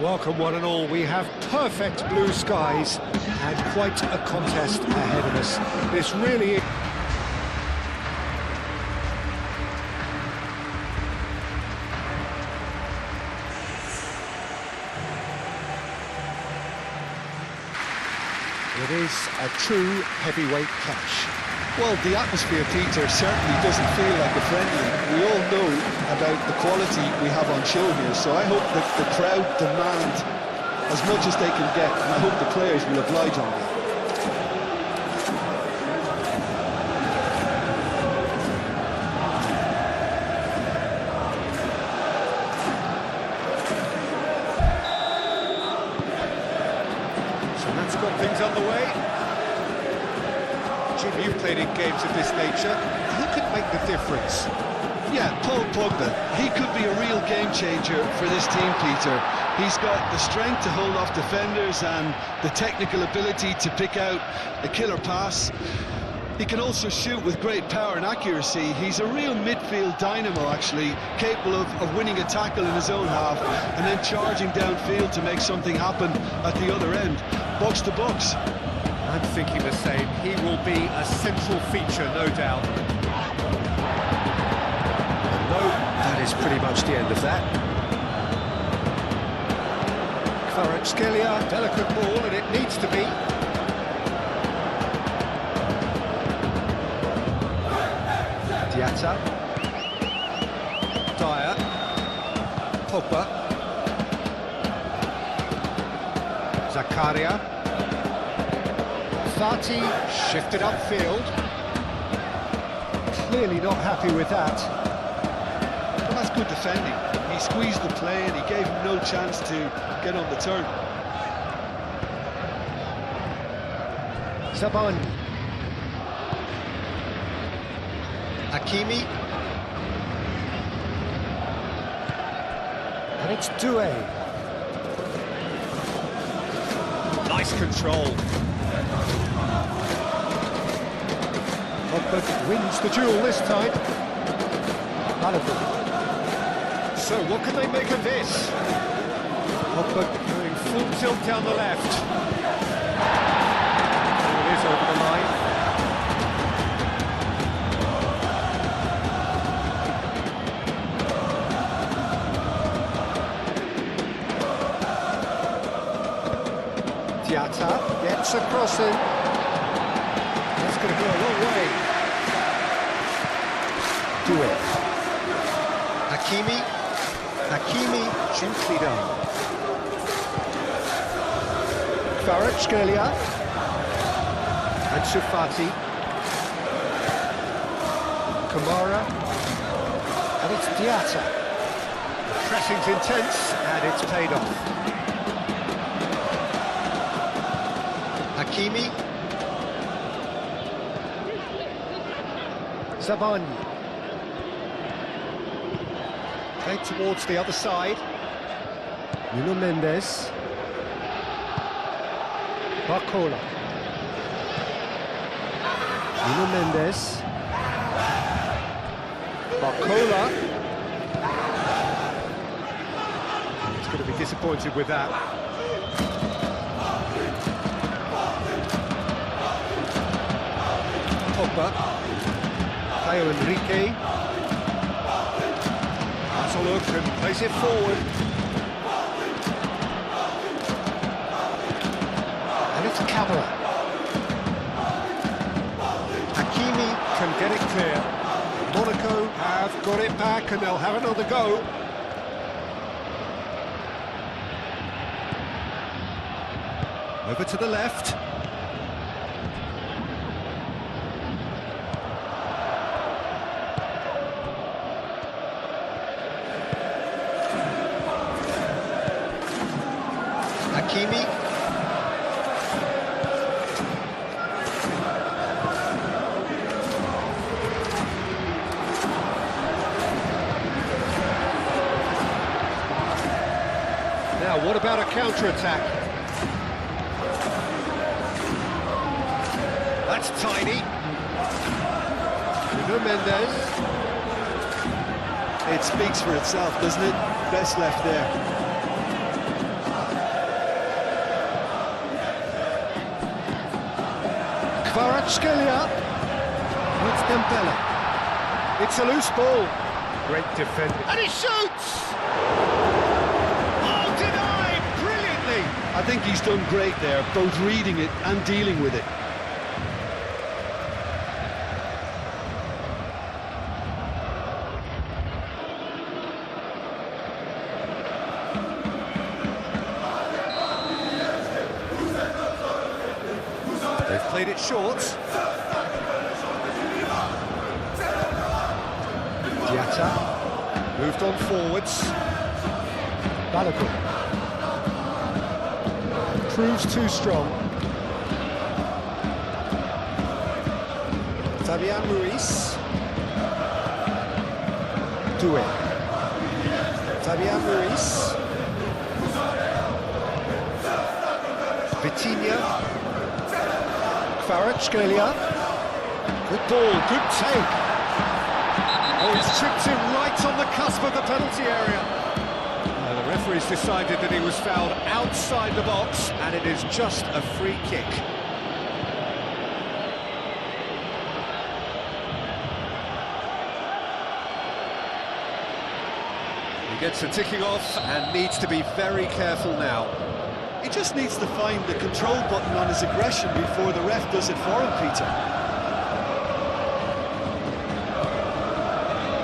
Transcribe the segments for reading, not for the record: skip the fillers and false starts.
Welcome one and all. We have perfect blue skies and quite a contest ahead of us. This really is... It is a true heavyweight clash. Well, the atmosphere, Peter, certainly doesn't feel like a friendly. We all know about the quality we have on show here, so I hope that the crowd demand as much as they can get, and I hope the players will oblige on that. So that's got things underway. Jim, you've played in games of this nature. Who could make the difference? Yeah, Paul Pogba. He could be a real game changer for this team, Peter. He's got the strength to hold off defenders and the technical ability to pick out a killer pass. He can also shoot with great power and accuracy. He's a real midfield dynamo, actually, capable of winning a tackle in his own half and then charging downfield to make something happen at the other end. Box to box. I'm thinking the same. He will be a central feature, no doubt. No, that is pretty much the end of that. Kvaratskhelia, delicate ball, and it needs to be. Diatta. Dyer. Pogba. Zakaria. Fati shifted upfield. Clearly not happy with that. Well, that's good defending. He squeezed the play and he gave him no chance to get on the turn. Zabani. Hakimi. And it's Doué. Nice control. Pogba wins the duel this time. So what can they make of this? Pogba going full tilt down the left. Oh, it is over the line. Diatta gets a crossing. That's going to go a long way. Do it. Hakimi. Hakimi, gently done. Kvaratskhelia. And Fati. Kamara. And it's Diatta. Pressing's intense, and it's paid off. Hakimi. Zabani. Played towards the other side. Nuno Mendes. Barcola. Nuno Mendes. Barcola. He's going to be disappointed with that. Pogba. Caio Henrique. That's a look and plays it forward. And it's Camara. Hakimi can get it clear. Monaco have got it back and they'll have another go. Over to the left. Hakimi. Now, what about a counter-attack? That's tiny. Nuno Mendes. It speaks for itself, doesn't it? Best left there. Kvaratskhelia. It's Dembele. It's a loose ball. Great defending. And he shoots! Oh, denied! Brilliantly! I think he's done great there, both reading it and dealing with it. They've played it short. Diatta moved on forwards. Balogun proves too strong. Fabian Ruiz. Doué. Fabian Ruiz. Vitinha. Kvaratskhelia. Good ball, good take. Oh, he's chipped him right on the cusp of the penalty area. The referee's decided that he was fouled outside the box, and it is just a free kick. He gets the ticking off and needs to be very careful now. He just needs to find the control button on his aggression before the ref does it for him, Peter.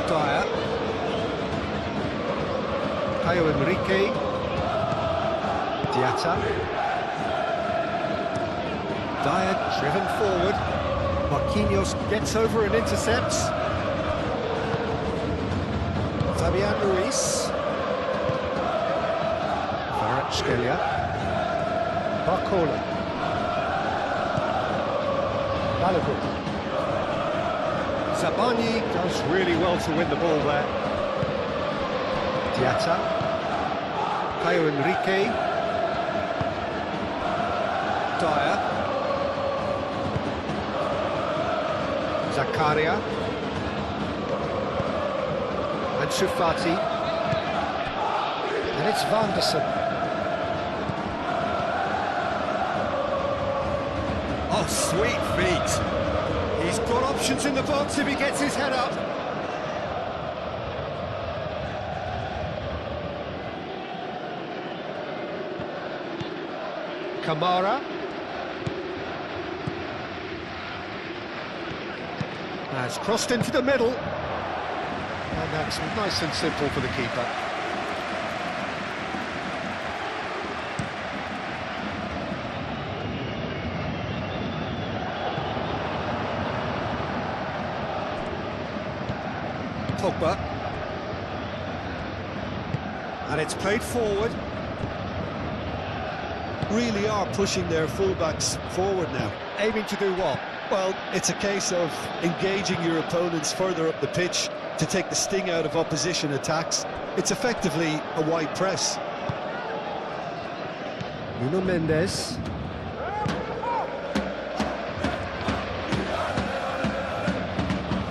Dyer. Caio Henrique. Diatta. Dyer driven forward. Marquinhos gets over and intercepts. Fabian Ruiz. Kvaratskhelia. Barcola. Balogun. Zabani does really well to win the ball there. Diatta. Caio Henrique. Dyer. Zakaria. Ansu Fati. And it's Van der Sar. Oh, sweet feet. He's got options in the box if he gets his head up. Kamara. Has crossed into the middle. And that's nice and simple for the keeper. Pogba. And it's played forward. Really are pushing their fullbacks forward now. Aiming to do what? Well, it's a case of engaging your opponents further up the pitch to take the sting out of opposition attacks. It's effectively a wide press. Nuno Mendes.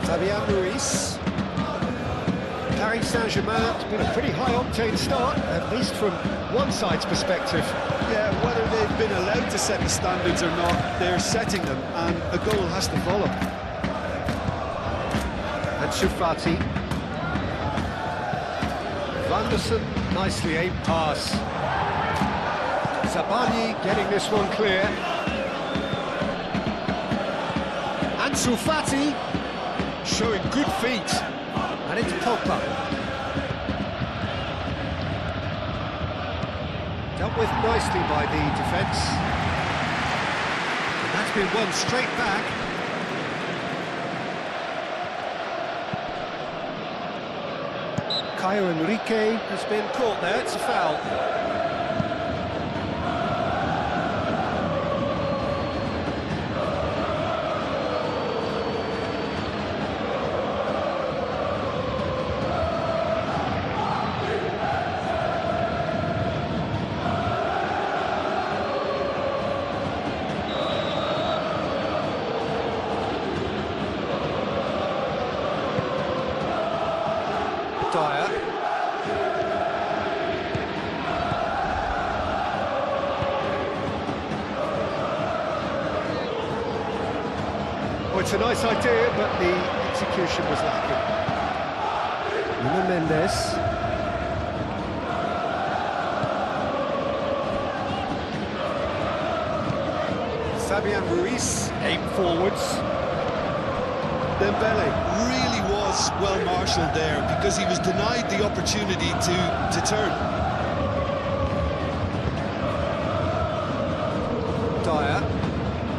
Fabian Ruiz. Paris Saint-Germain, it's been a pretty high-octane start, at least from one side's perspective. Yeah, whether they've been allowed to set the standards or not, they're setting them, and a goal has to follow. Ansu Fati. Van der Sar, nicely aimed pass. Zabani getting this one clear. Ansu Fati showing good feet. And it's Pogba. Dealt with nicely by the defence. And that's been won straight back. Caio Henrique has been caught there, it's a foul. Dyer. it's a nice idea, but the execution was lacking. Nuno Mendes. Fabian Ruiz, aim forwards. Dembele really was well marshalled there because he was denied the opportunity to turn.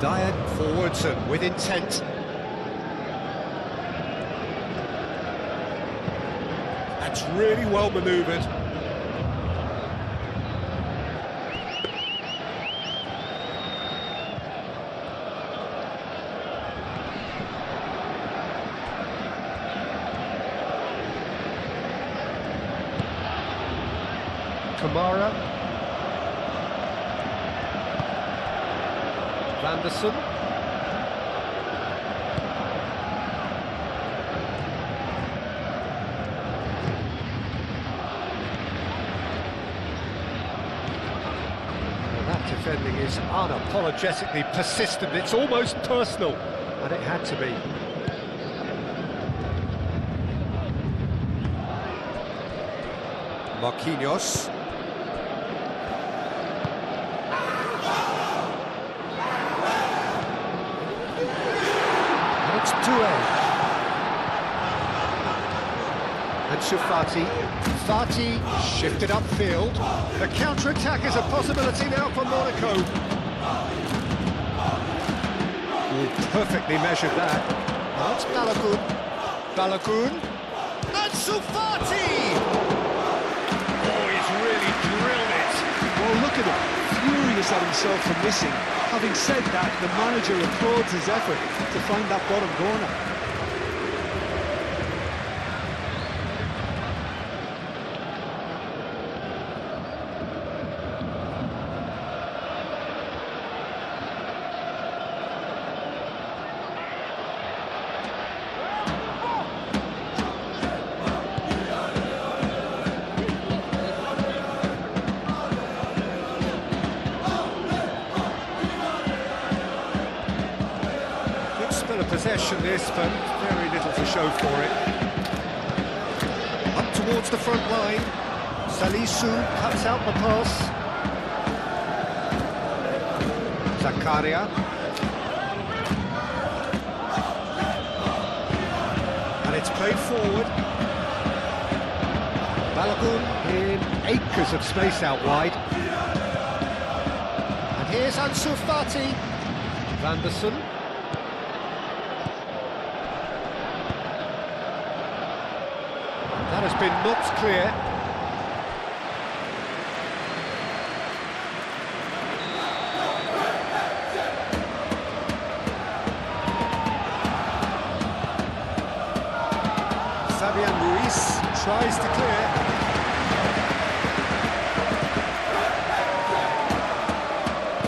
Dyer forwards and with intent. That's really well manoeuvred. Kamara, Vanderson, well, that defending is unapologetically persistent. It's almost personal, and it had to be. Marquinhos. It's Doué. Ansu Fati. Fati shifted upfield. The counter-attack is a possibility now for Monaco. Perfectly measured that. That's Balogun. Balogun. Ansu Fati! Oh, he's really drilled it. Well, look at him, furious at himself for missing. Having said that, the manager applauds his effort to find that bottom corner. Possession this, but very little to show for it. Up towards the front line. Salisu cuts out the pass. Zakaria. And it's played forward. Balogun in acres of space out wide. And here's Ansu Fati. Vanderson. That has been knocked clear. Fabian Ruiz tries to clear.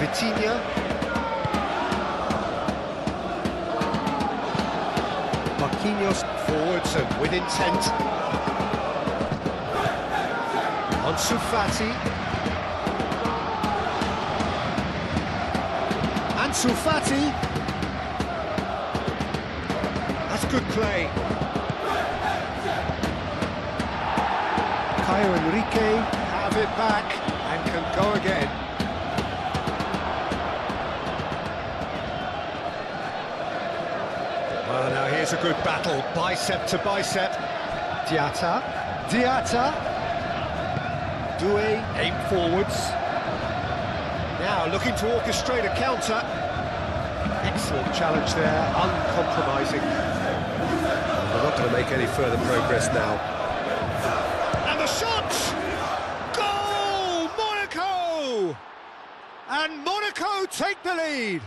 Vitinha. Marquinhos forwards and with intent. Ansu Fati. Ansu Fati. That's good play. Caio Henrique have it back and can go again. Well, now here's a good battle, bicep to bicep. Diatta. Doué, aim forwards. Now looking to orchestrate a counter. Excellent challenge there, uncompromising. They're not going to make any further progress now. And the shot! Goal! Monaco! And Monaco take the lead.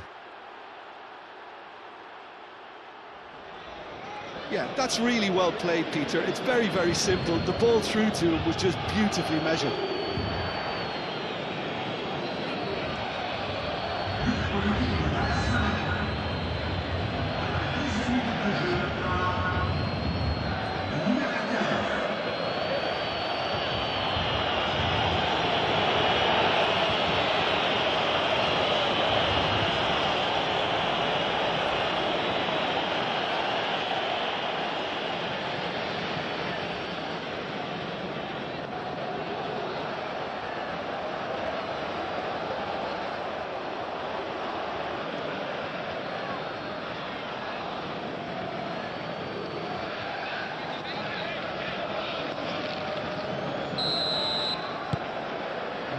Yeah, that's really well played, Peter. It's very, very simple. The ball through to him was just beautifully measured.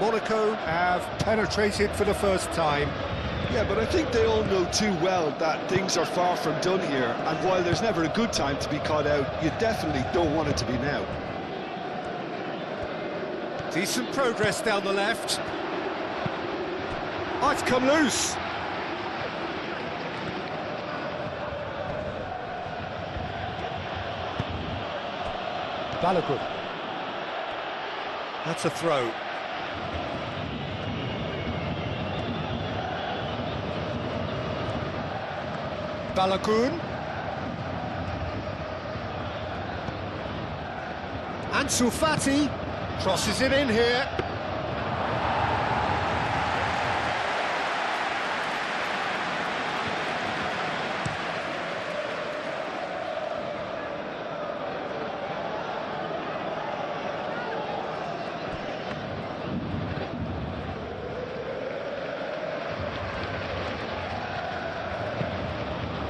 Monaco have penetrated for the first time. Yeah, but I think they all know too well that things are far from done here, and while there's never a good time to be caught out, you definitely don't want it to be now. Decent progress down the left. Oh, it's come loose. Balogun. That's a throw. Balogun. Ansu Fati crosses it in here.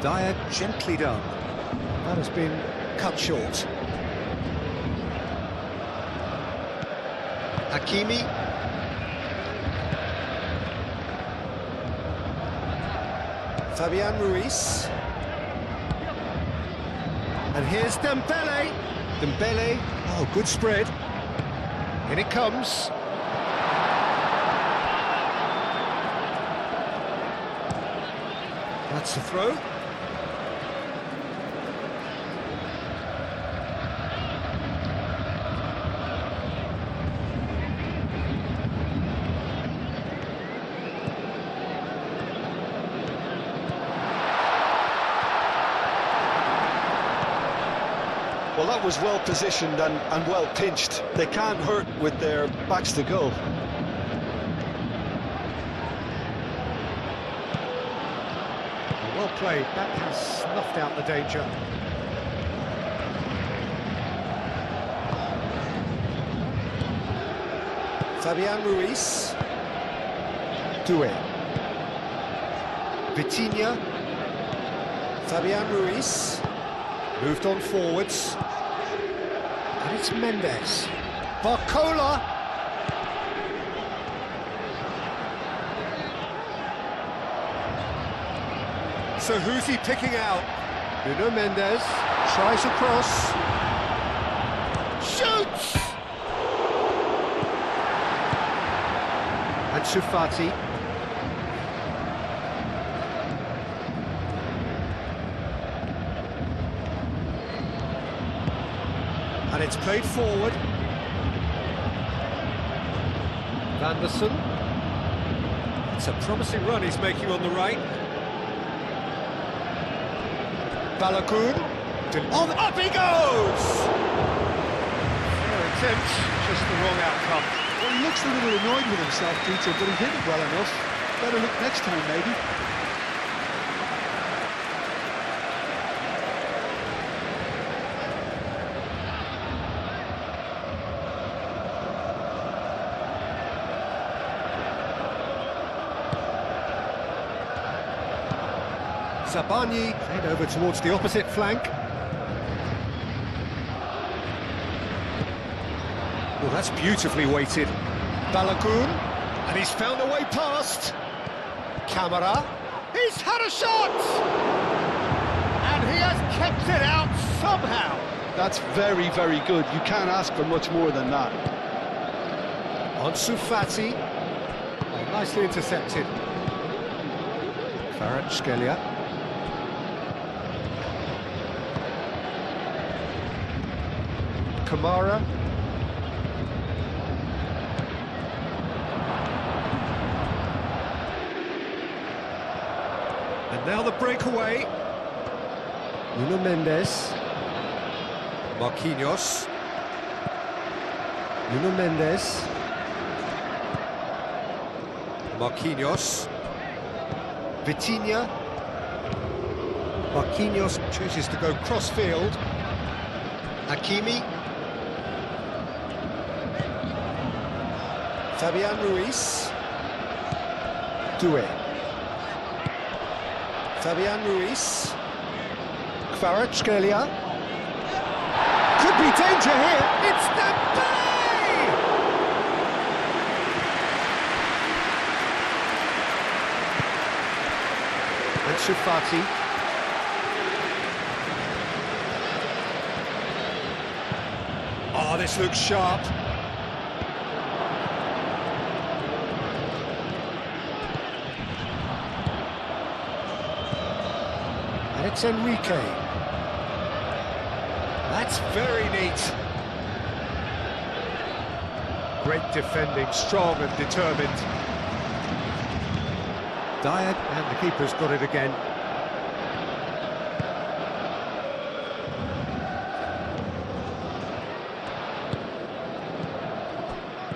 Dyer gently done. That has been cut short. Hakimi. Fabian Ruiz. And here's Dembele. Dembele. Oh, good spread. In it comes. That's the throw. Well, that was well positioned and well pinched. They can't hurt with their backs to goal. Well played. That has snuffed out the danger. Fabian Ruiz. Doué. Vitinha. Fabian Ruiz. Moved on forwards. And it's Mendes. Barcola. So who's he picking out? Nuno Mendes tries a cross. Shoots! Ansu Fati. And it's played forward. Vanderson. It's a promising run he's making on the right. Balogun. On, up he goes! Fair attempt, just the wrong outcome. Well, he looks a little annoyed with himself, Peter, but he hit it well enough. Better look next time, maybe. Sabani head over towards the opposite flank. Well, that's beautifully weighted. Balogun, and he's found a way past. Camara, he's had a shot! And he has kept it out somehow. That's very, very good. You can't ask for much more than that. Ansu Fati, nicely intercepted. Kvaratskhelia. Kamara. And now the breakaway. Nuno Mendes. Marquinhos. Nuno Mendes. Marquinhos. Vitinha. Marquinhos chooses to go cross-field. Hakimi. Fabian Ruiz. Doué. Fabian Ruiz. Kvaratskhelia. Could be danger here. It's Dembele! Ansu Fati. Oh, this looks sharp. And it's Enrique. That's very neat. Great defending, strong and determined. Diet, and the keeper's got it again.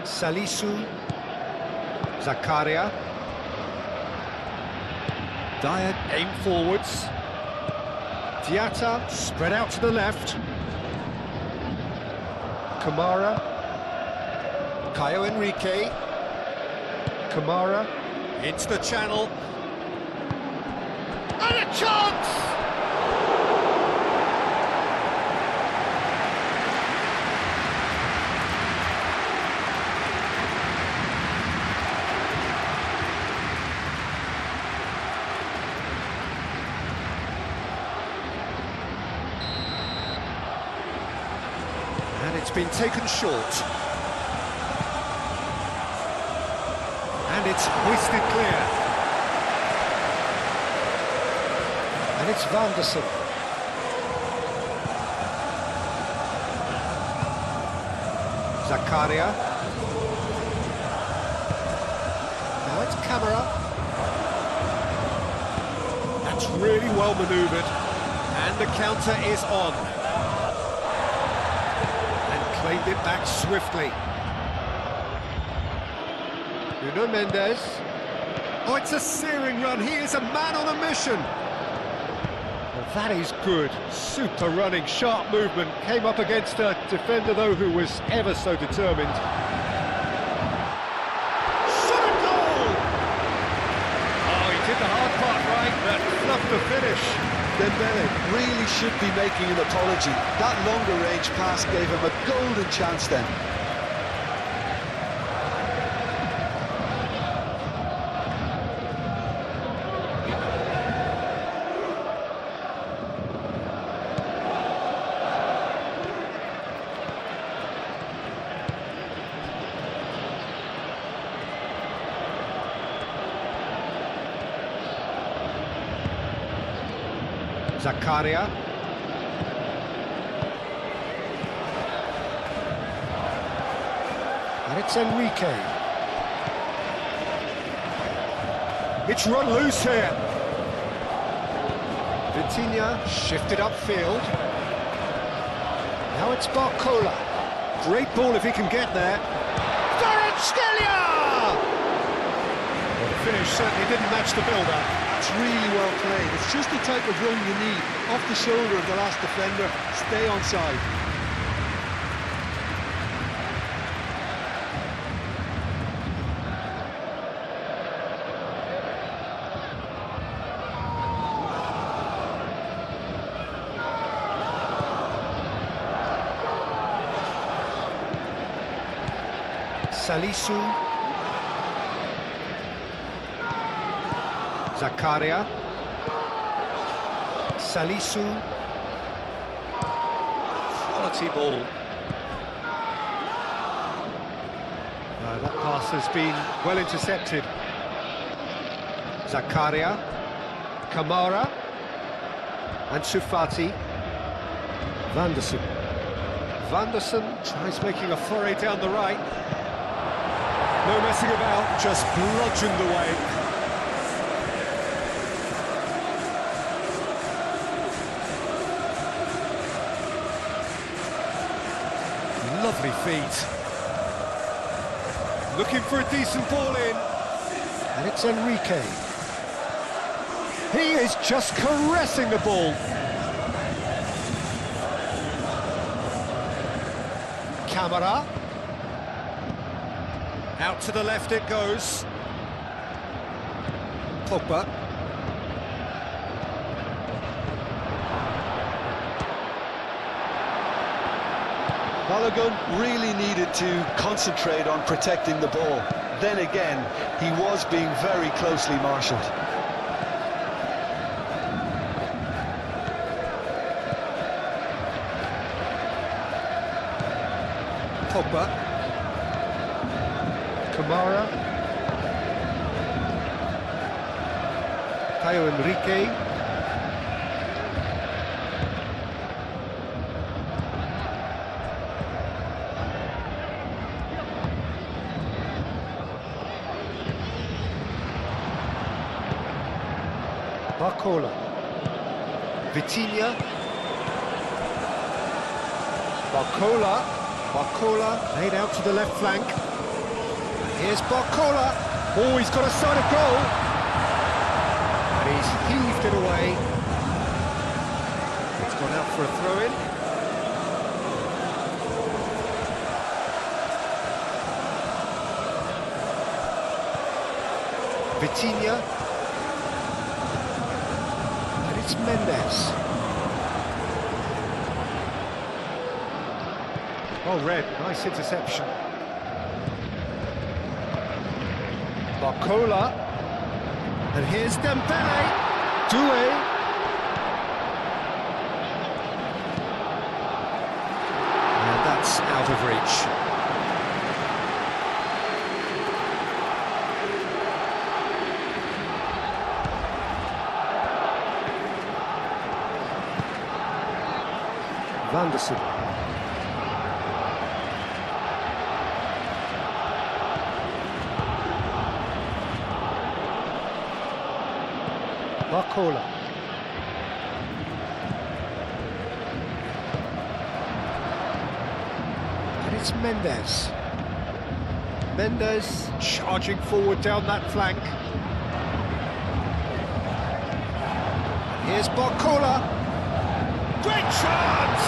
Salisu. Zakaria. Diet, Aim forwards. Diatta spread out to the left. Kamara. Caio Henrique Kamara. into the channel. And a chance! And it's been taken short. And it's hoisted clear. And it's Vanderson. Zakaria. Now it's Kamara. That's really well manoeuvred. And the counter is on. And claimed it back swiftly. Nuno Mendes. Oh, it's a searing run. He is a man on a mission. Well, that is good. Super running, sharp movement. Came up against a defender, though, who was ever so determined. Shot a goal! Oh, he did the hard part right, but fluffed the finish. Dembele really should be making an apology. That longer range pass gave him a golden chance then. Zakaria. And it's Enrique. It's run loose here. Vitinha. Shifted upfield. Now it's Barcola. Great ball if he can get there. Kvaratskhelia! Well, the finish certainly didn't match the build-up. It's really well played. It's just the type of run you need. Off the shoulder of the last defender, stay onside. Salisu. Zakaria. Salisu. Quality ball. That pass has been well intercepted. Zakaria. Kamara. Ansu Fati. Vanderson. Vanderson tries making a foray down the right. No messing about, just bludgeoned away. Lovely feet. Looking for a decent ball in. And it's Enrique. He is just caressing the ball. Kamara. Out to the left it goes. Pogba. Balogun really needed to concentrate on protecting the ball. Then again, he was being very closely marshalled. Pogba. Kamara. Caio Henrique. Barcola. Vitinha. Barcola laid out to the left flank. Here's Barcola. Oh, he's got a sight of goal. And he's heaved it away. It's gone out for a throw-in. Vitinha. And it's Mendes. Well read, nice interception. Barcola. And here's Dembele. Doué. And that's out of reach. Van der Sar. Barcola. And it's Mendes. Mendes Charging forward down that flank. Here's Barcola. Great chance!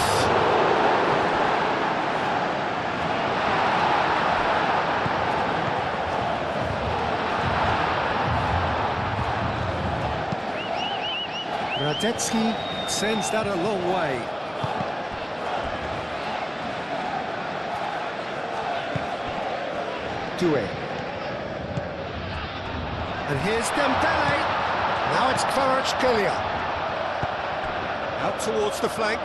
Radetzky sends that a long way. Doué. And here's Dembele. Now it's Kvaratskhelia. Out towards the flank.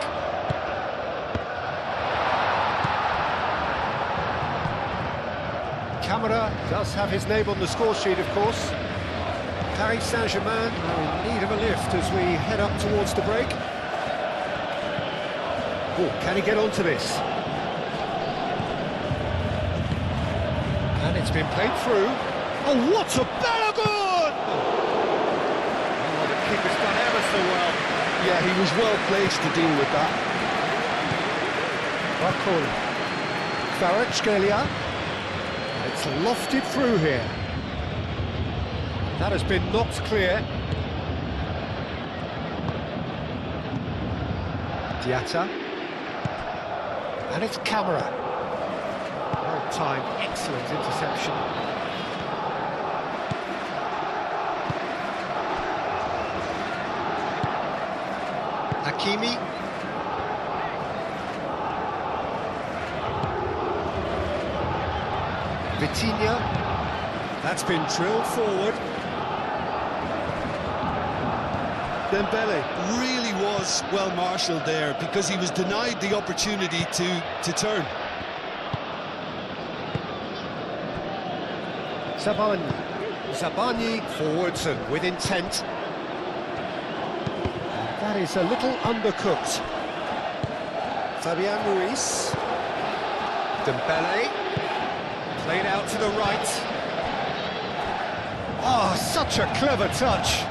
Camara does have his name on the score sheet, of course. Paris Saint-Germain in need of a lift as we head up towards the break. Oh, can he get onto this? And it's been played through. Oh, what a Balogun! Oh, the keeper's done ever so well. Yeah, he was well placed to deal with that. Barcola. Kvaratskhelia. It's lofted through here. That has been knocked clear. Diatta. And it's Camara. Well timed, excellent interception. Hakimi. Vitinha. That's been drilled forward. Dembele really was well marshalled there because he was denied the opportunity to turn. Zabani forwards and with intent. That is a little undercooked. Fabian Ruiz. Dembele. Played out to the right. Oh, such a clever touch.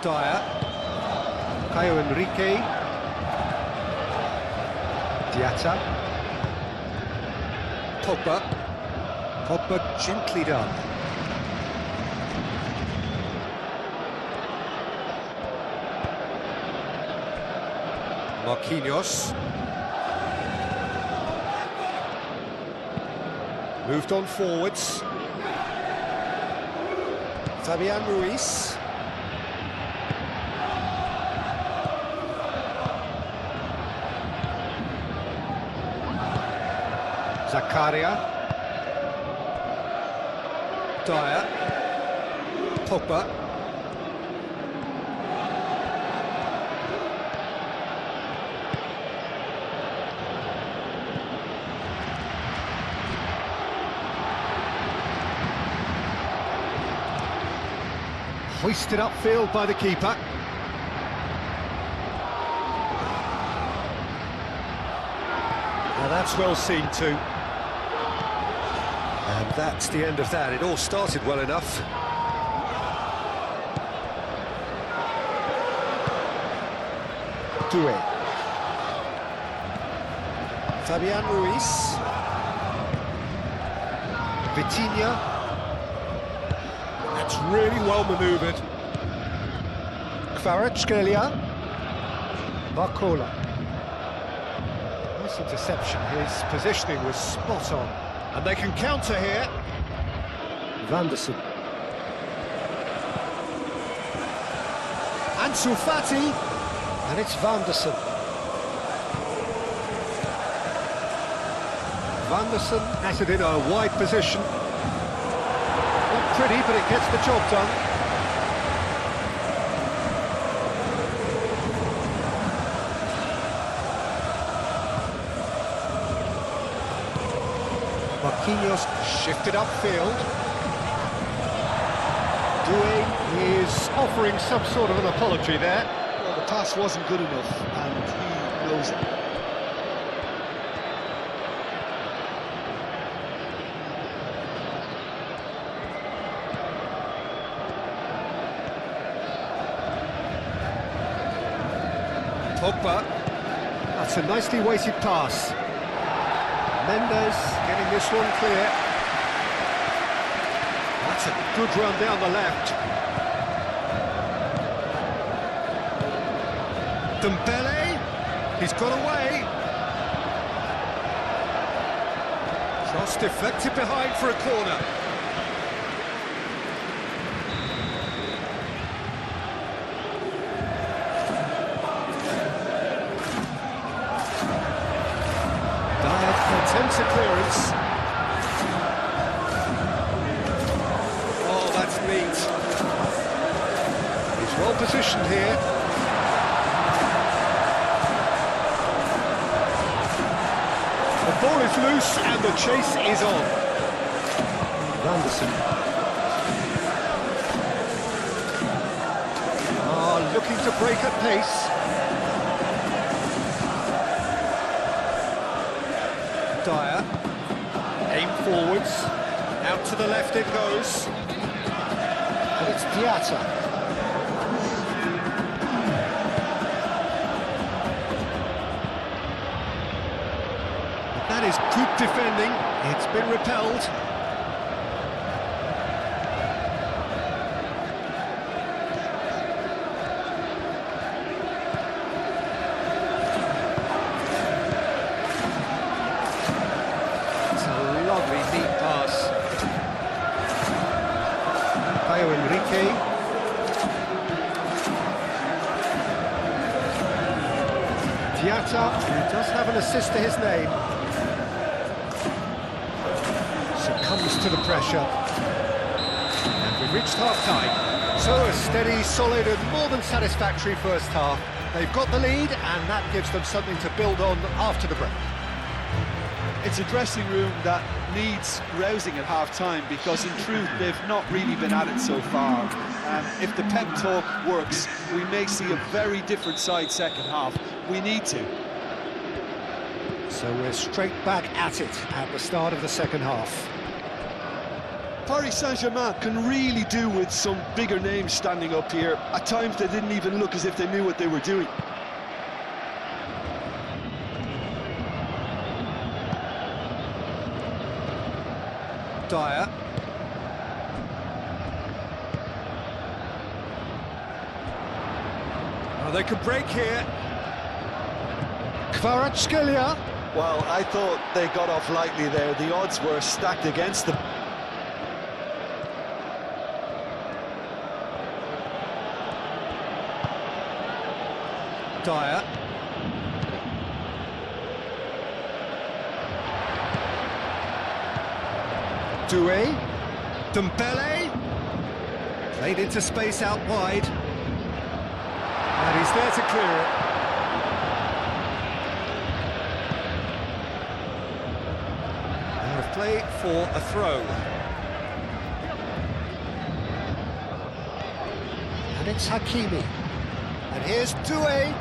Dyer. Caio Henrique. Diatta. Pogba. Pogba gently done. Marquinhos. Moved on forwards. Fabian Ruiz. Zakaria. Dyer. Pogba. Hoisted upfield by the keeper. Now that's well seen too. And that's the end of that. It all started well enough. Doué. Fabian Ruiz. Vitinha. That's really well manoeuvred. Kvaratskhelia. Barcola. Nice interception. His positioning was spot on. And they can counter here. Vanderson. Ansu Fati. And it's Vanderson. Vanderson has it in a wide position. Not pretty, but it gets the job done. Marquinhos shifted upfield. Doué is offering some sort of an apology there. Well, the pass wasn't good enough, and he knows it. Pogba. That's a nicely weighted pass. Mendes getting this one clear. That's a good run down the left. Dembele, he's got away. Cross deflected behind for a corner. Attempts a clearance. Oh, that's neat. He's well positioned here. The ball is loose and the chase is on. Vanderson. Looking to break at pace. Dyer, aim forwards, out to the left it goes, and it's Diatta. That is good defending, it's been repelled. Neat pass. Caio Henrique. Diatta, who does have an assist to his name, succumbs to the pressure. And we've reached half-time. So a steady, solid and more than satisfactory first half. They've got the lead and that gives them something to build on after the break. It's a dressing room that needs rousing at half-time because in truth they've not really been at it so far, and if the pep talk works we may see a very different side second half. We need to. So we're straight back at it at the start of the second half. Paris Saint-Germain can really do with some bigger names standing up here. At times they didn't even look as if they knew what they were doing. Dyer. Oh, they could break here. Kvaratskhelia. Well, I thought they got off lightly there. The odds were stacked against them. Dyer. Doué. Dembele. Played into space out wide. And he's there to clear it. Out of play for a throw. it's Hakimi. And here's Doué.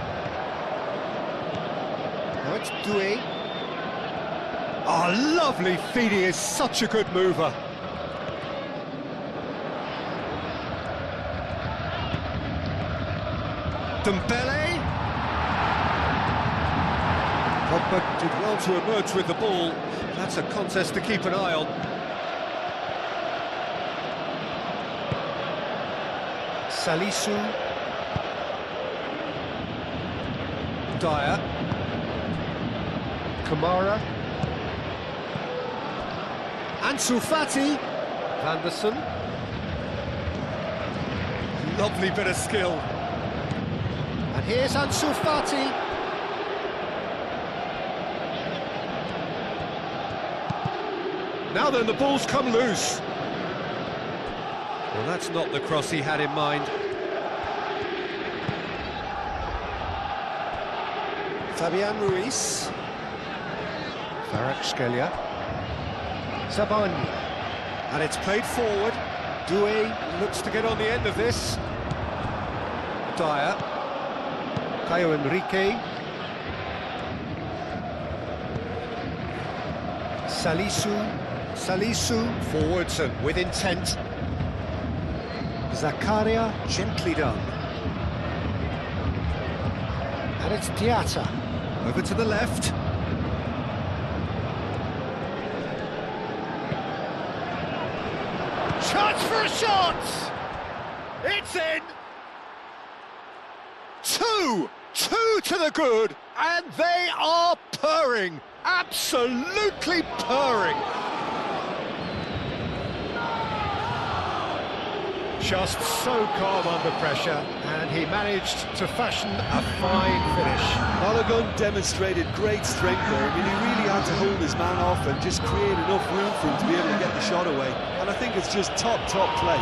No, it's Doué. Oh, lovely feed, he is such a good mover. Dembele. Pogba did well to emerge with the ball. That's a contest to keep an eye on. Salisu. Dyer. Kamara. Ansu Fati. Vanderson. Lovely bit of skill. And here's Ansu Fati. Now then, the ball's come loose. Well, that's not the cross he had in mind. Fabian Ruiz. Kvaratskhelia. Zabani. And it's played forward. Doué looks to get on the end of this. Dyer. Caio Henrique. Salisu forwards and with intent. Zakaria, gently done. And it's Diatta. Over to the left. Chance for a shot! It's in! Two to the good, and they are purring. Absolutely purring. Just so calm under pressure, and he managed to fashion a fine finish. Balogun demonstrated great strength there. I mean, he really had to hold his man off and just create enough room for him to be able to get the shot away. And I think it's just top play.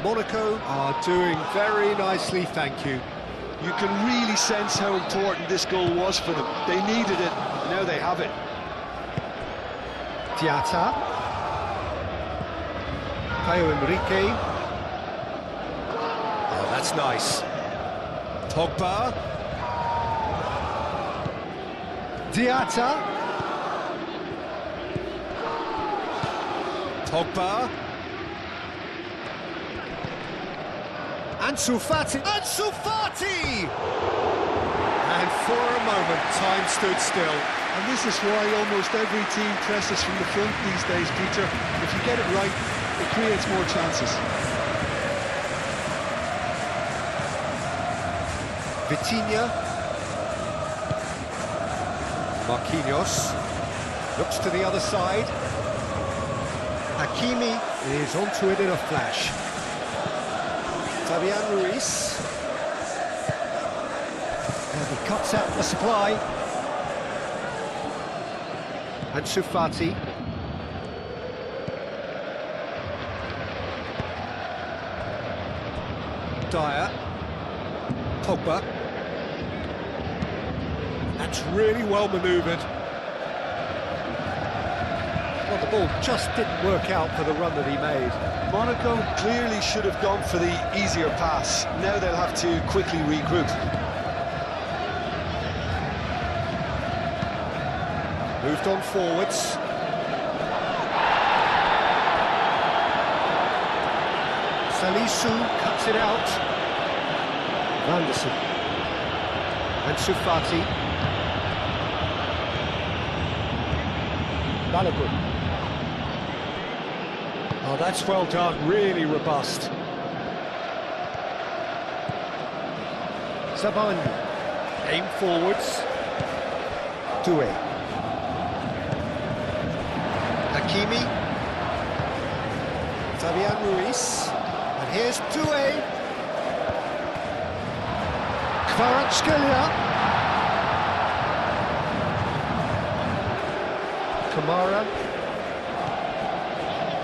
Monaco are doing very nicely, thank you. You can really sense how important this goal was for them. They needed it, now they have it. Diatta. Caio Henrique. Oh, that's nice. Pogba. Diatta. Pogba. Ansu Fati! Ansu Fati! And for a moment, time stood still. And this is why almost every team presses from the front these days, Peter. If you get it right, it creates more chances. Vitinha. Marquinhos. Looks to the other side. Hakimi is onto it in a flash. Fabian Ruiz. And he cuts out the supply. Ansu Fati. Dyer. Pogba. That's really well manoeuvred. Well, the ball just didn't work out for the run that he made. Monaco clearly should have gone for the easier pass. Now they'll have to quickly regroup. Moved on forwards. Salisu cuts it out. Vanderson. Ansu Fati. Balogun. Oh, that's well done, really robust. Zabani. Aim forwards. Doué. Hakimi. Fabian Ruiz. And here's Doué. Kvaratskhelia. Kamara.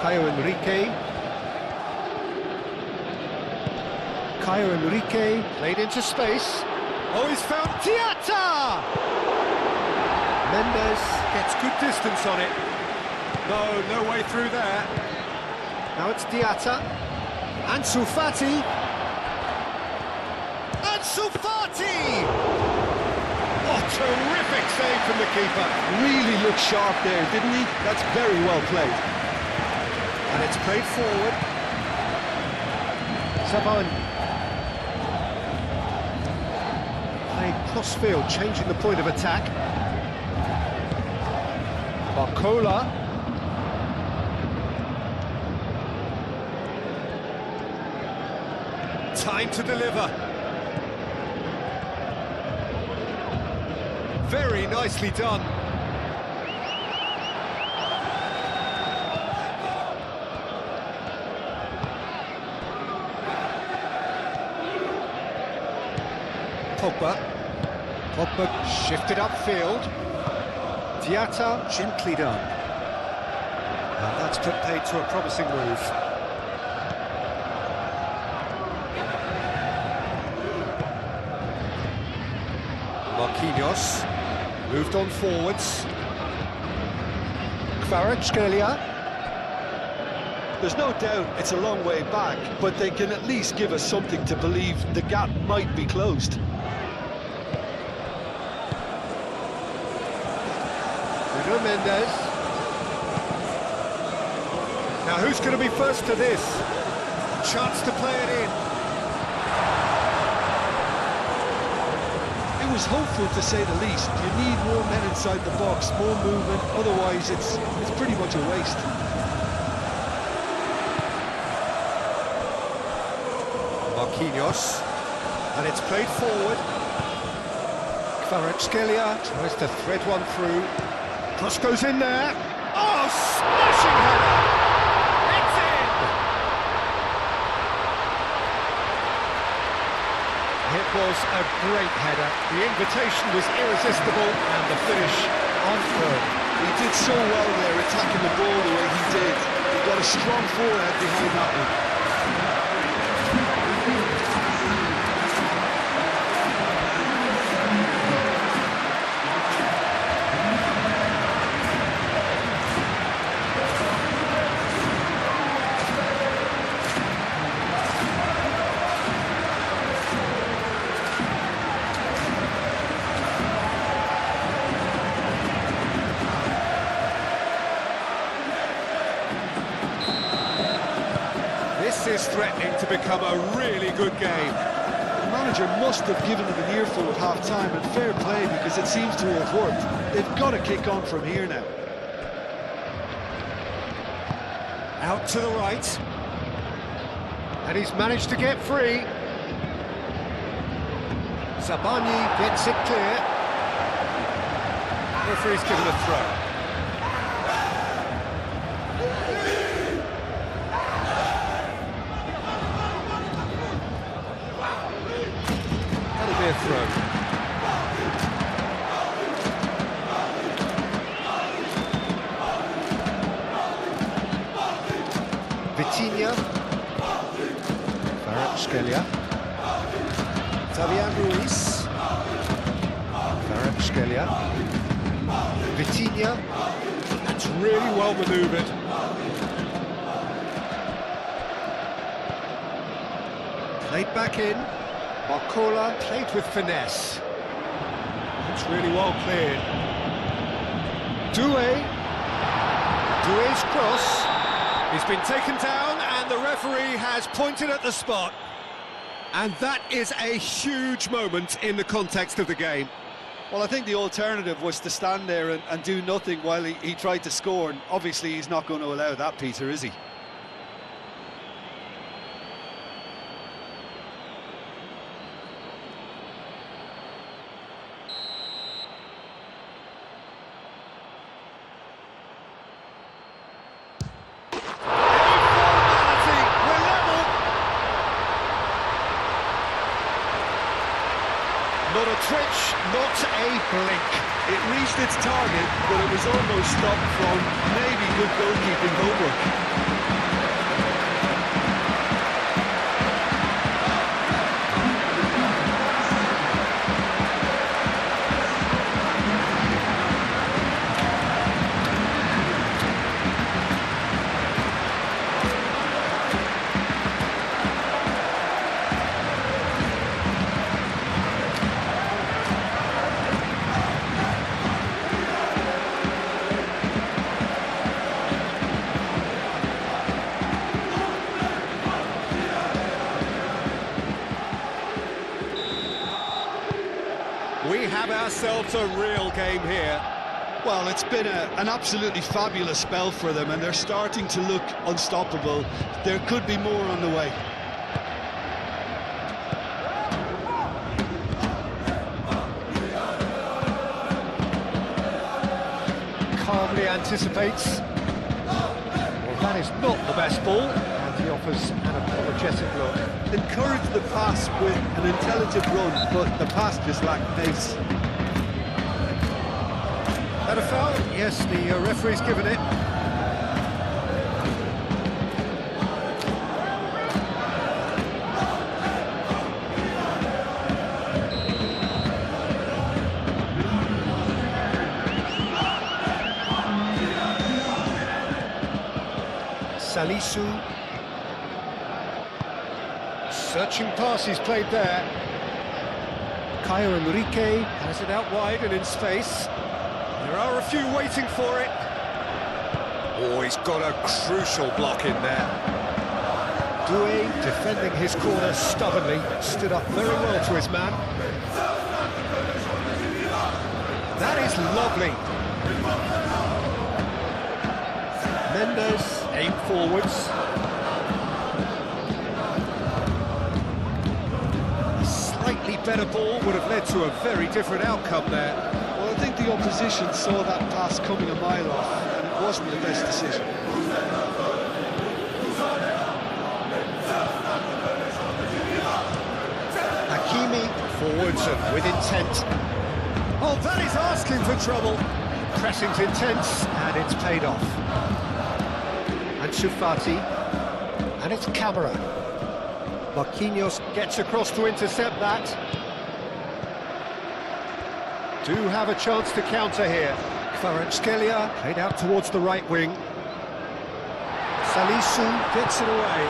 Caio Henrique played into space. Oh, he's found Diatta! Mendes gets good distance on it. No way through there. Now it's Diatta. Ansu Fati! Oh, terrific save from the keeper. Really looked sharp there, didn't he? That's very well played. And it's played forward. Sabon. Playing cross-field, changing the point of attack. Barcola. Time to deliver. Very nicely done. Pogba shifted upfield. Diatta gently done. And that's put paid to a promising move. Marquinhos moved on forwards. Kvaratskhelia. There's no doubt it's a long way back, but they can at least give us something to believe the gap might be closed. Bruno Mendes. Now who's going to be first to this? Chance to play it in. It was hopeful, to say the least. You need more men inside the box, more movement, otherwise it's pretty much a waste. Marquinhos, and it's played forward. Kvaratskhelia tries to thread one through. Cross goes in there. Oh, smashing header! It's in! It was a great header. The invitation was irresistible, and the finish on firm. He did so well there, attacking the ball the way he did. He got a strong forehand behind that one. This is threatening to become a really good game. The manager must have given them an earful at half-time, and fair play, because it seems to have worked. They've got to kick on from here now. Out to the right. And he's managed to get free. Sabani gets it clear. Referee's given a throw. Throw. Vitinha. Kvaratskhelia. Fabian Ruiz. Kvaratskhelia. Vitinha. That's really well manoeuvred. Played back in. Barcola played with finesse. It's really well cleared. Doué's cross. He's been taken down and the referee has pointed at the spot. And that is a huge moment in the context of the game. Well, I think the alternative was to stand there and do nothing while he tried to score, and obviously he's not going to allow that, Peter, is he? Not a twitch, not a blink. It reached its target, but it was almost stopped from maybe good goalkeeping homework. We have ourselves a real game here. Well, it's been an absolutely fabulous spell for them, and they're starting to look unstoppable. There could be more on the way. Calmly anticipates. Well, that is not the best ball, and he offers an apologetic look. Encourage the pass with an intelligent run, but the pass just lacked pace. That a foul? Yes, the referee's given it. Salisu. Searching pass he's played there. Caio Enrique has it out wide and in space. There are a few waiting for it. Oh, he's got a crucial block in there. Doué defending his corner stubbornly, stood up very well to his man. That is lovely. Mendes aim forwards. A slightly better ball would have led to a very different outcome there. Well, I think the opposition saw that pass coming a mile off, and it wasn't the best decision. Hakimi forwards and with intent. Oh, that is asking for trouble. Pressing's intense, and it's paid off. Ansu Fati, and it's Camara. Marquinhos gets across to intercept that. Do have a chance to counter here. Kvaratskhelia played out towards the right wing. Salisu gets it away.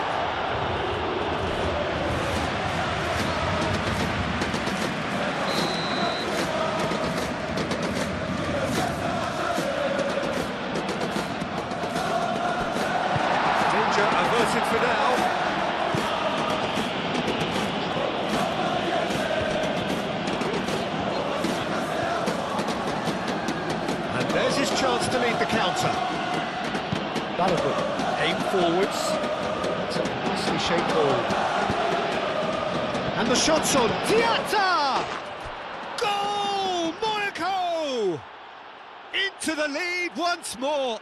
Danger averted for now. There's his chance to lead the counter. Balogun, aim forwards. It's a nicely shaped ball. And the shot's on. Diatta! Goal! Monaco! Into the lead once more.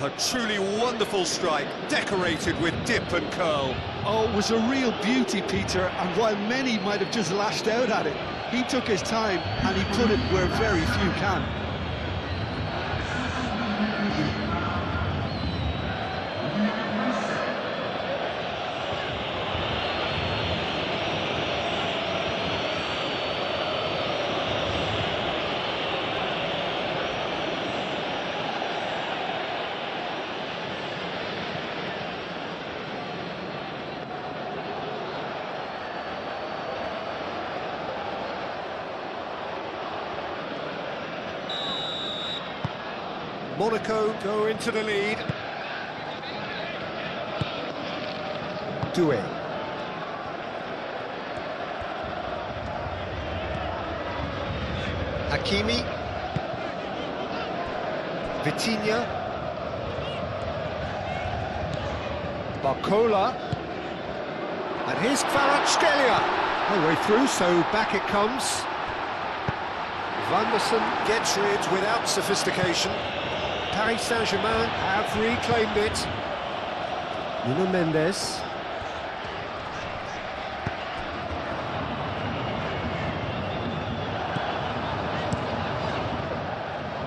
A truly wonderful strike, decorated with dip and curl. Oh, it was a real beauty, Peter, and while many might have just lashed out at it, he took his time and he put it where very few can. Monaco Go into the lead. Doué. Hakimi. Vitinha. Barcola. And here's Kvaratskhelia. No way through, so back it comes. Vanderson gets rid without sophistication. Paris Saint-Germain have reclaimed it. Nuno Mendes.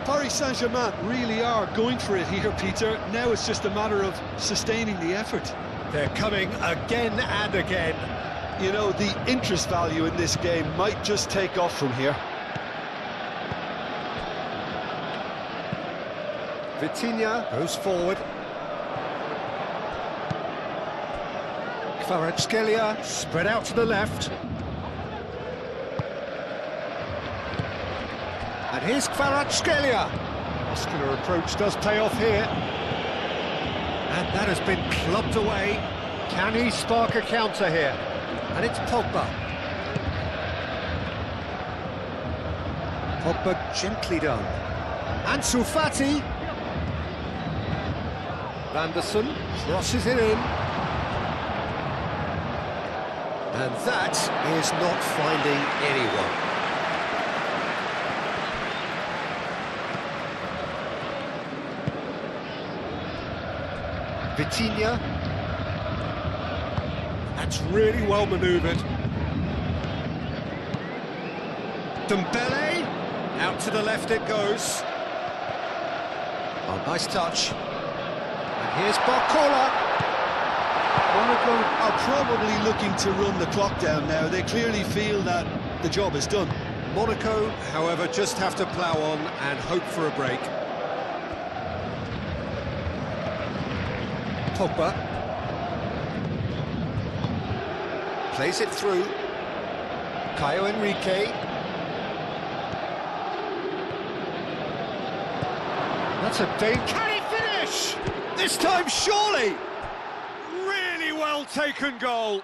Paris Saint-Germain really are going for it here, Peter. Now it's just a matter of sustaining the effort. They're coming again and again. You know, the interest value in this game might just take off from here. Vitinha goes forward. Kvaratskhelia spread out to the left. And here's Kvaratskhelia. Muscular approach does pay off here. And that has been clubbed away. Can he spark a counter here? And it's Pogba. Pogba gently done. Ansu Fati. Vanderson crosses it in. And that is not finding anyone. Vitinha. That's really well manoeuvred. Dembele. Out to the left it goes. Oh, nice touch. And here's Barcola. Monaco are probably looking to run the clock down now. They clearly feel that the job is done. Monaco, however, just have to plough on and hope for a break. Pogba. Plays it through. Caio Henrique. That's a danger. Can he finish? This time, surely! Really well taken goal.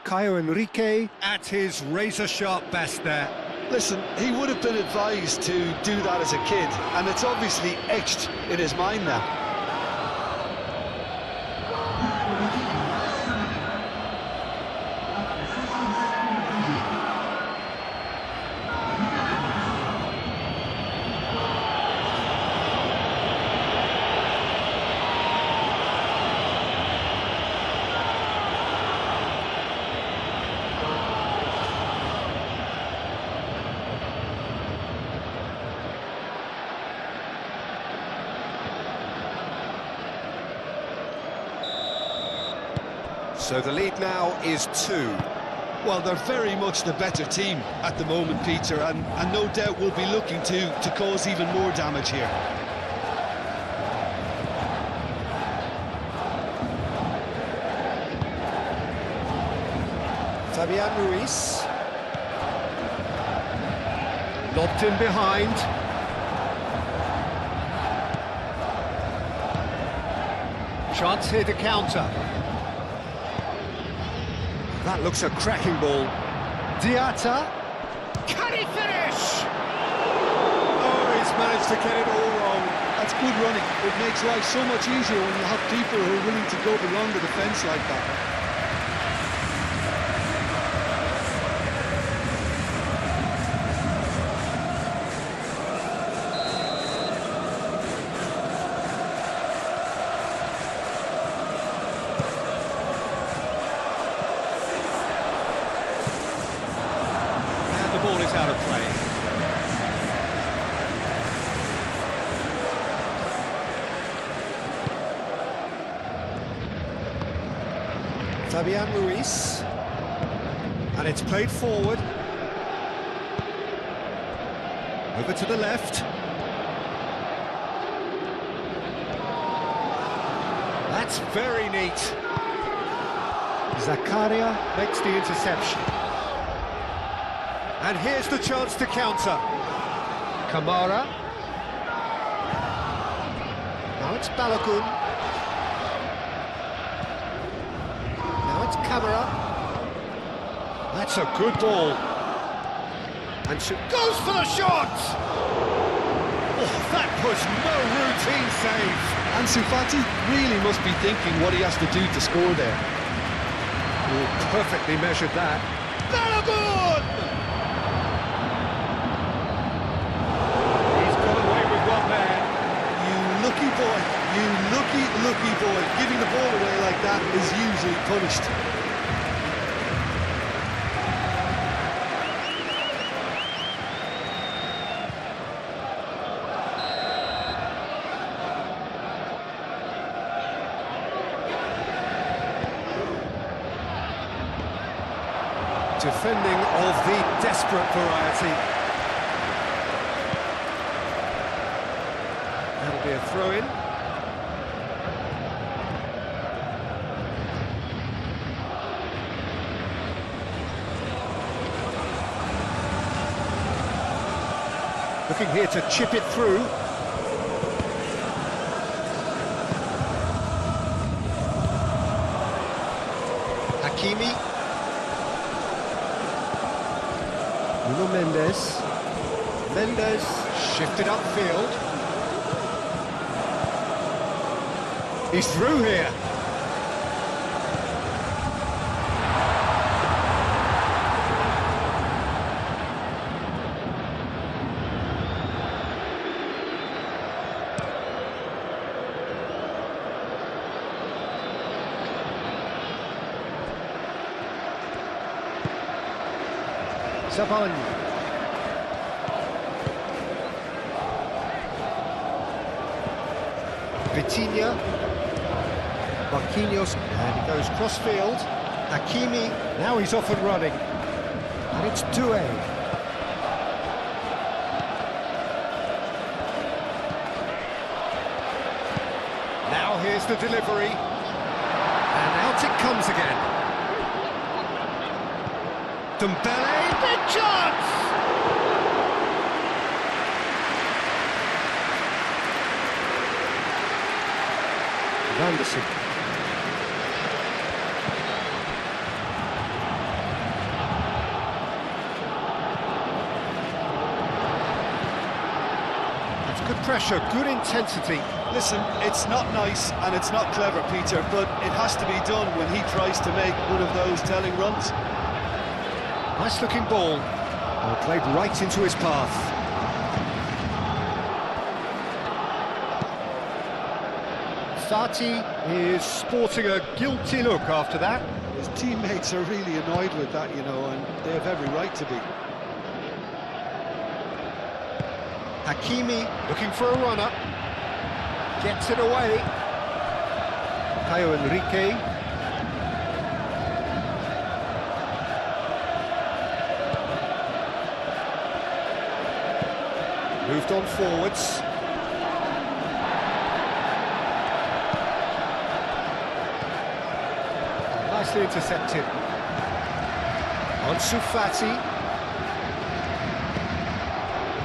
Caio Henrique at his razor-sharp best there. Listen, he would have been advised to do that as a kid, and it's obviously etched in his mind now. So the lead now is 2. Well, they're very much the better team at the moment, Peter, and no doubt will be looking to cause even more damage here. Fabian Ruiz. Lobbed in behind. Chance here to counter. That looks a cracking ball. Diatta. Can he finish? Oh, he's managed to get it all wrong. That's good running. It makes life so much easier when you have people who are willing to go beyond the defence like that. The ball is out of play. Fabian Ruiz. And it's played forward. Over to the left. That's very neat. Zakaria makes the interception. And here's the chance to counter. Kamara. Now it's Balogun. Now it's Kamara. That's a good ball. And she goes for the shot! Oh, that was no routine save. Ansu Fati really must be thinking what he has to do to score there. Oh, perfectly measured that. Balogun! You lucky boy. Giving the ball away like that is usually punished. Defending of the desperate variety. That'll be a throw-in. Looking here to chip it through. Hakimi. Nuno Mendes. Mendes shifted upfield. He's through here. Saban. Vitinha. Marquinhos, and he goes cross-field. Hakimi, now he's off and running. And it's Doué. Now here's the delivery. And out it comes again. Dembele, big chance! Anderson. That's good pressure, good intensity. Listen, it's not nice and it's not clever, Peter, but it has to be done when he tries to make one of those telling runs. Nice looking ball. Well, played right into his path. Fati is sporting a guilty look after that. His teammates are really annoyed with that, you know, and they have every right to be. Hakimi looking for a runner. Gets it away. Caio Henrique. Moved on forwards. Nicely intercepted. Ansu Fati.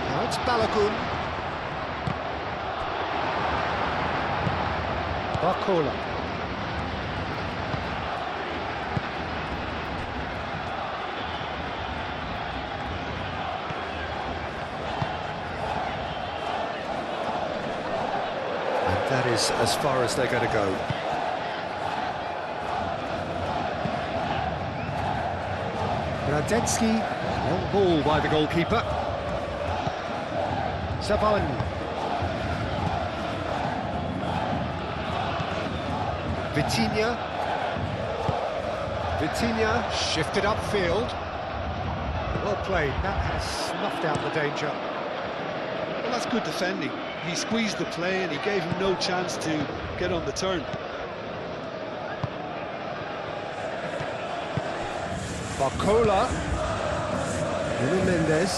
Now it's Balogun. Barcola. And that is as far as they're going to go. Radetsky, long ball by the goalkeeper. Saban. Vitinha. Vitinha shifted upfield. Well played, that has snuffed out the danger. Well, that's good defending. He squeezed the play and he gave him no chance to get on the turn. Barcola. Nuno Mendes.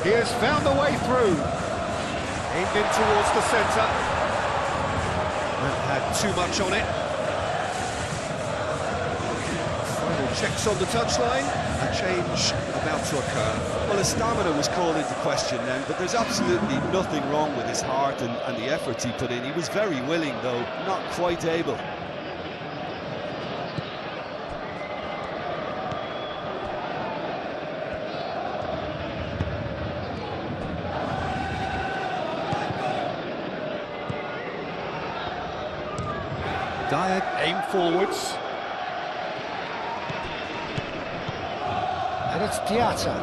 He has found a way through. Aimed in towards the centre. That had too much on it. Final checks on the touchline. A change about to occur. Well, his stamina was called into question then, but there's absolutely nothing wrong with his heart and the efforts he put in. He was very willing, though not quite able. Dyer aim forwards. And it's Diatta.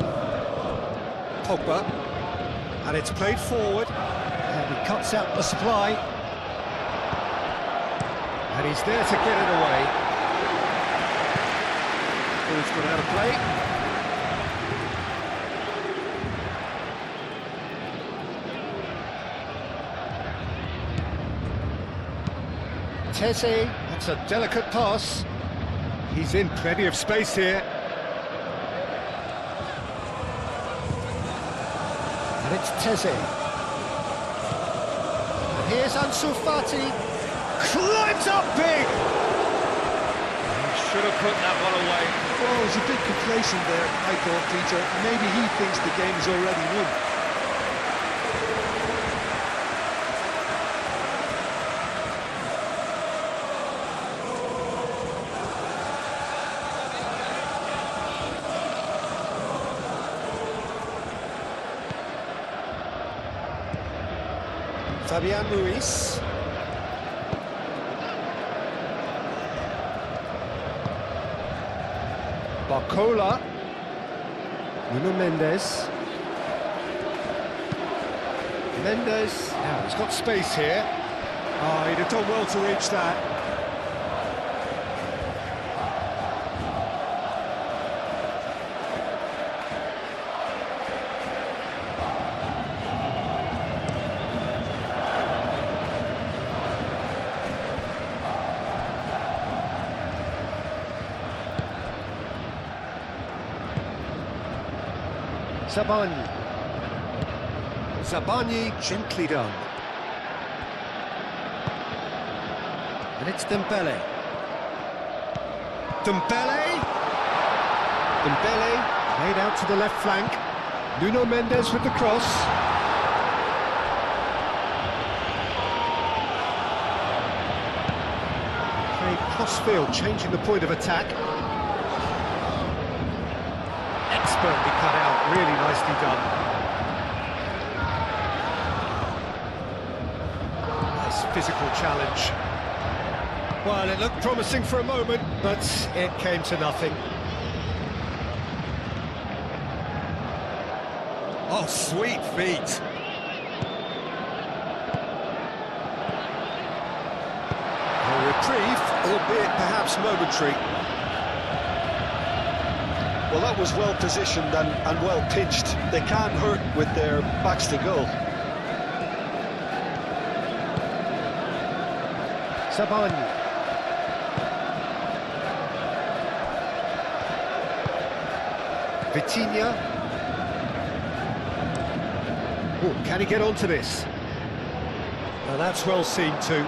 Pogba. And it's played forward. And he cuts out the supply. And he's there to get it away. Ball's gone out of play. Tese, that's a delicate pass. He's in plenty of space here. And it's Tese. And here's Ansu Fati. Climbs up big! He should have put that one away. Oh, he's a bit complacent there, I thought, Peter. Maybe he thinks the game's already won. Fabian Ruiz. Barcola. Nuno Mendes. Mendes. Now, he's got space here. Oh, he'd have done well to reach that. Zabani, gently done. And it's Dembele. Dembele laid out to the left flank. Nuno Mendes with the cross. Played cross-field, changing the point of attack. Expertly cut out, really nicely done. Nice physical challenge. Well, it looked promising for a moment, but it came to nothing. Oh, sweet feet. A reprieve, albeit perhaps momentary. Well, that was well positioned and well pitched. They can't hurt with their backs to goal. Zabani. Vitinha. Oh, can he get onto this? Now that's well seen too.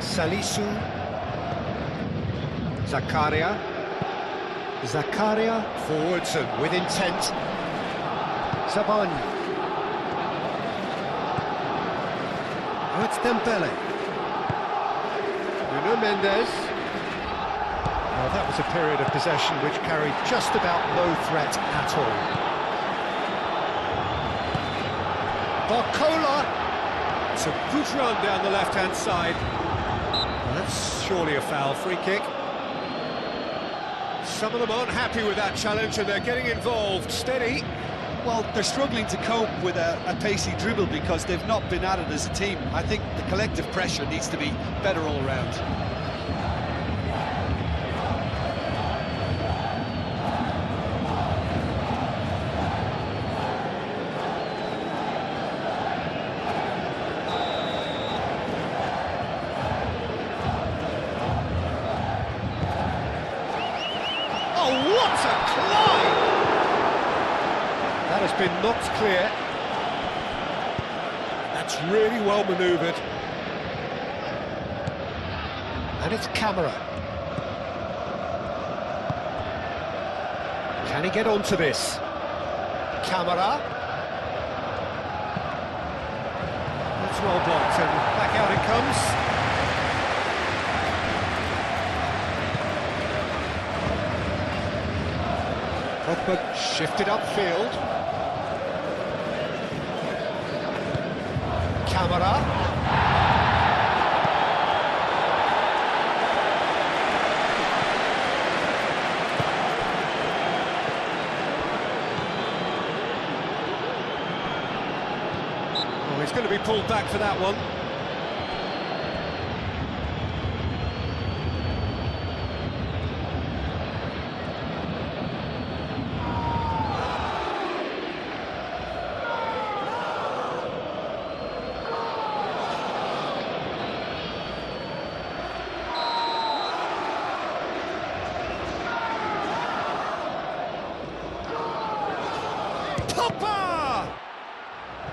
Salisu. Zakaria. Forwards and with intent. Zabani. Oh, it's Dembele. Nuno Mendes. Well, that was a period of possession which carried just about no threat at all. Barcola. It's a good run down the left-hand side. Well, that's surely a foul. Free kick. Some of them aren't happy with that challenge and they're getting involved. Steady. Well, they're struggling to cope with a pacey dribble because they've not been at it as a team. I think the collective pressure needs to be better all round. Oh, what a climb! That has been knocked clear. That's really well manoeuvred. And it's Camera. Can he get onto this? Camera. That's well blocked and back out it comes. Pogba shifted upfield. Camera. Oh, he's going to be pulled back for that one. Pogba!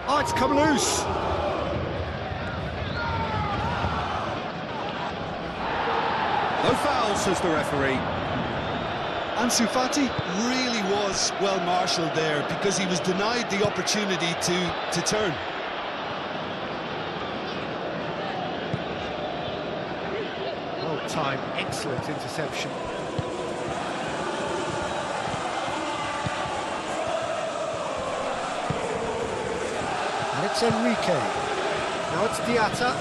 Oh, it's come loose. No foul, says the referee. Ansu Fati really was well marshalled there because he was denied the opportunity to turn. Well timed, excellent interception. it's Enrique. Now it's Diatta.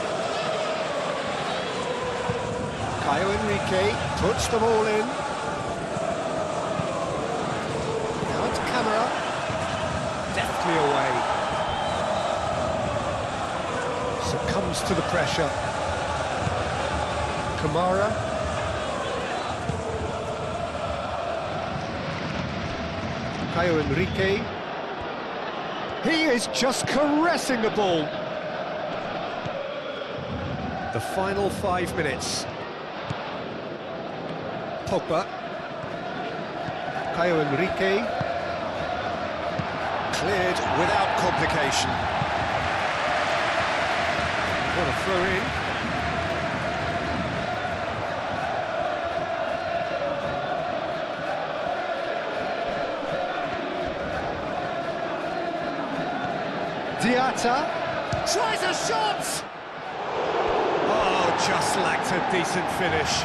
Caio Enrique puts them all in. Now it's Camera. Deftly away. Succumbs to the pressure. Kamara. Caio Enrique. He is just caressing the ball. The final 5 minutes. Pogba. Caio Enrique. Cleared without complication. What a throw-in. Diatta tries a shot! Oh, just lacked a decent finish.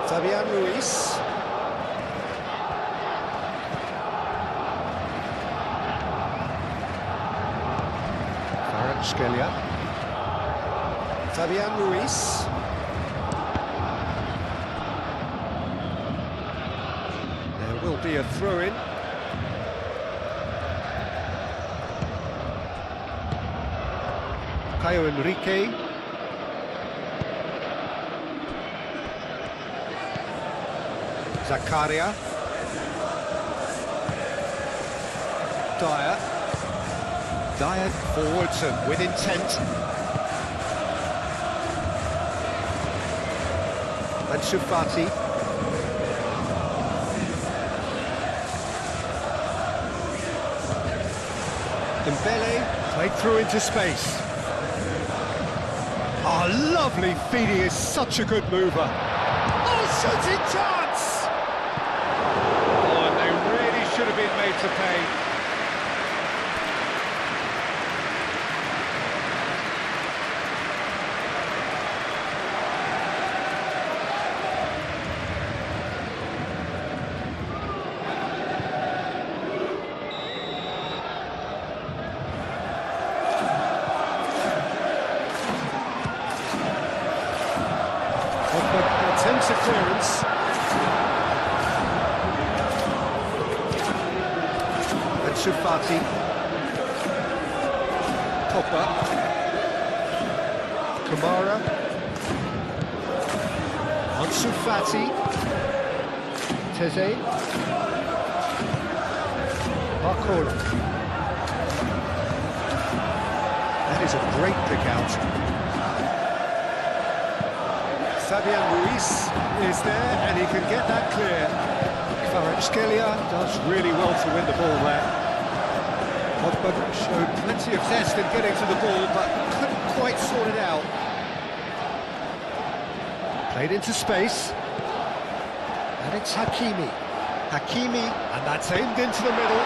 Fabian Ruiz. Kvaratskhelia. Fabian Ruiz. There will be a throw-in. Caio Enrique. Zakaria. Dyer forwards and with intent. Ansu Fati. Dembele played through into space. Oh, lovely feed, he is such a good mover. Oh, shooting chance! Oh, and they really should have been made to pay. Attempts a clearance. Ansu Fati. Pogba. Kamara. Ansu Fati. Teze. Barcola. That is a great pick out. Fabian Ruiz is there, and he can get that clear. Kvaratskhelia does really well to win the ball there. Pogba showed plenty of zest in getting to the ball, but couldn't quite sort it out. Played into space. And it's Hakimi. Hakimi, and that's aimed into the middle.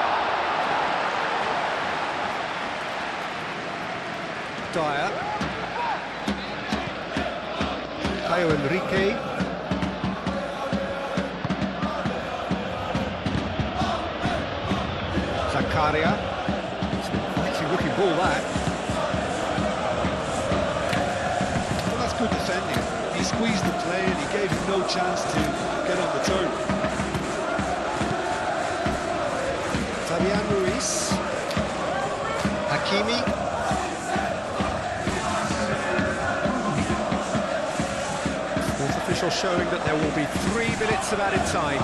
Dyer. Caio Enrique. Zakaria. It's an exciting looking ball, that. Well, that's good defending. He squeezed the play and he gave him no chance to get on the turn. Fabian Ruiz. Hakimi. Official showing that there will be 3 minutes of added time.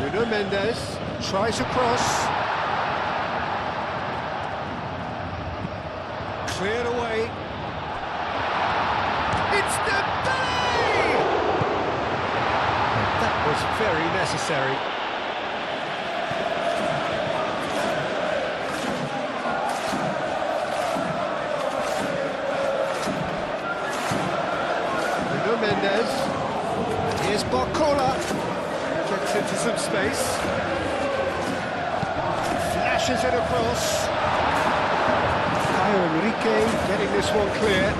Nuno Mendes tries a cross. Cleared away. It's Dembele! That was very necessary. Mendes, Barcola gets into some space. Flashes it across. Caio Enrique getting this one clear.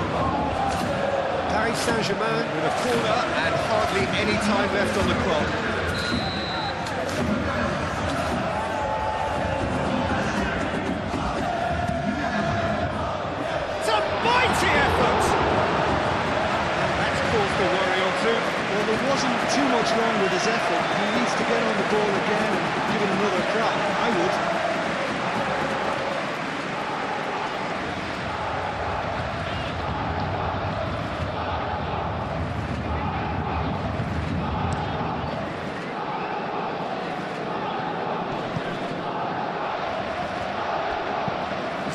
Paris Saint-Germain with a corner and hardly any time left on the clock. It's a mighty effort! And that's caused a worry or two. Well, there wasn't too much wrong with his effort. He needs to get on the ball again and give it another crack. I would.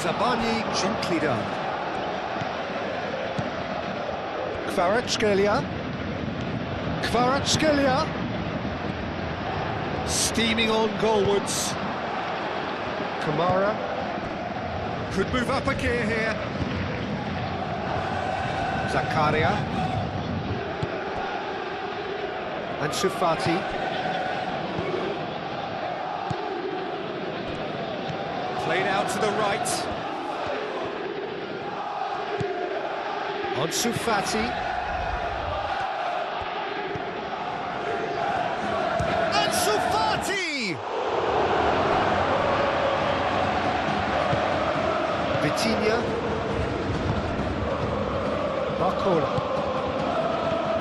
Zabani gently done. Kvaratskhelia. Kvaratskhelia. Steaming on goalwards. Kamara. Could move up a gear here. Zakaria. And Sufati. Played out to the right. Ansu Fati. Ansu Fati! Vitinha. Barcola.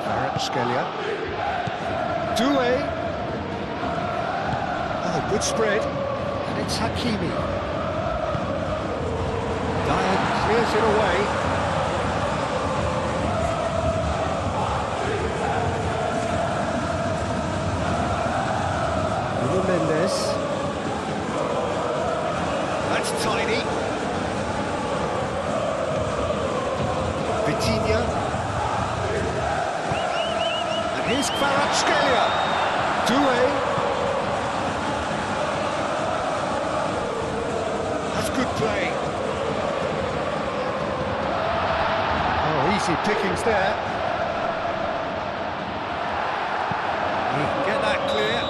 Kvaratskhelia. Doué. Oh, good spread. And it's Hakimi. Dyer clears it away. Mendes. That's tiny. Vitinha. And here's Kvaratskhelia. Doué. That's good play. Oh, easy pickings there. He can get that clear.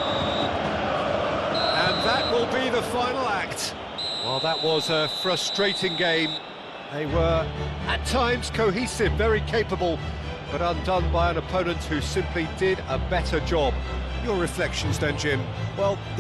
That will be the final act. Well, that was a frustrating game. They were, at times, cohesive, very capable, but undone by an opponent who simply did a better job. Your reflections then, Jim? Well,